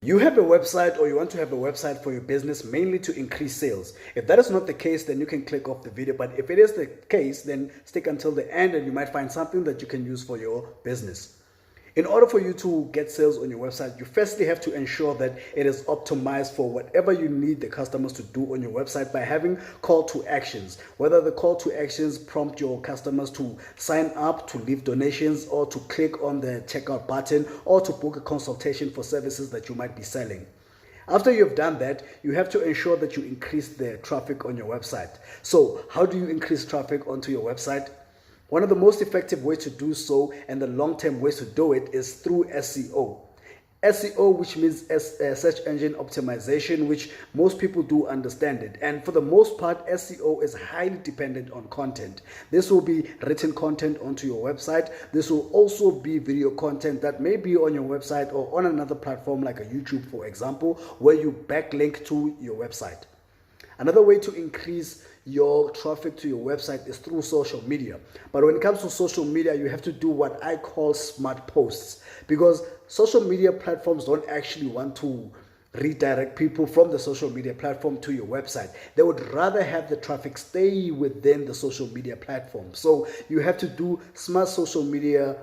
You have a website or you want to have a website for your business mainly to increase sales. If that is not the case, then you can click off the video. But if it is the case, then stick until the end and you might find something that you can use for your business. In order for you to get sales on your website, you firstly have to ensure that it is optimized for whatever you need the customers to do on your website by having call to actions. Whether the call to actions prompt your customers to sign up, to leave donations, or to click on the checkout button, or to book a consultation for services that you might be selling. After you've done that, you have to ensure that you increase the traffic on your website. So how do you increase traffic onto your website? One of the most effective ways to do so and the long-term ways to do it is through SEO. SEO, which means search engine optimization, which most people do understand it. And for the most part, SEO is highly dependent on content. This will be written content onto your website. This will also be video content that may be on your website or on another platform like a YouTube, for example, where you backlink to your website. Another way to increase your traffic to your website is through social media. But when it comes to social media, you have to do what I call smart posts, because social media platforms don't actually want to redirect people from the social media platform to your website. They would rather have the traffic stay within the social media platform. So you have to do smart social media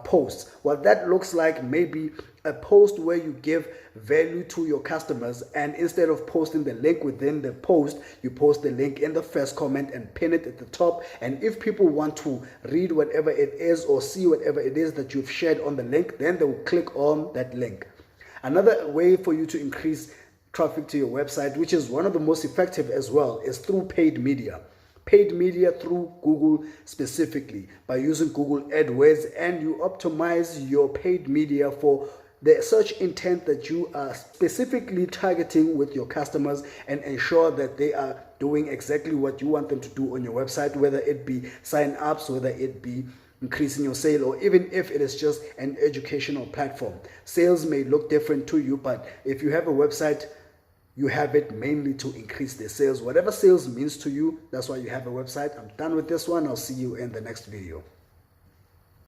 posts. What that looks like may be a post where you give value to your customers, and instead of posting the link within the post, you post the link in the first comment and pin it at the top. And if people want to read whatever it is or see whatever it is that you've shared on the link, then they will click on that link. Another way for you to increase traffic to your website, which is one of the most effective as well, is through paid media. Paid media through Google specifically, by using Google Adwords, and you optimize your paid media for the search intent that you are specifically targeting with your customers, and ensure that they are doing exactly what you want them to do on your website, whether it be sign ups, whether it be increasing your sale, or even if it is just an educational platform. Sales may look different to you, but if you have a website, you have it mainly to increase the sales. Whatever sales means to you, that's why you have a website. I'm done with this one. I'll see you in the next video.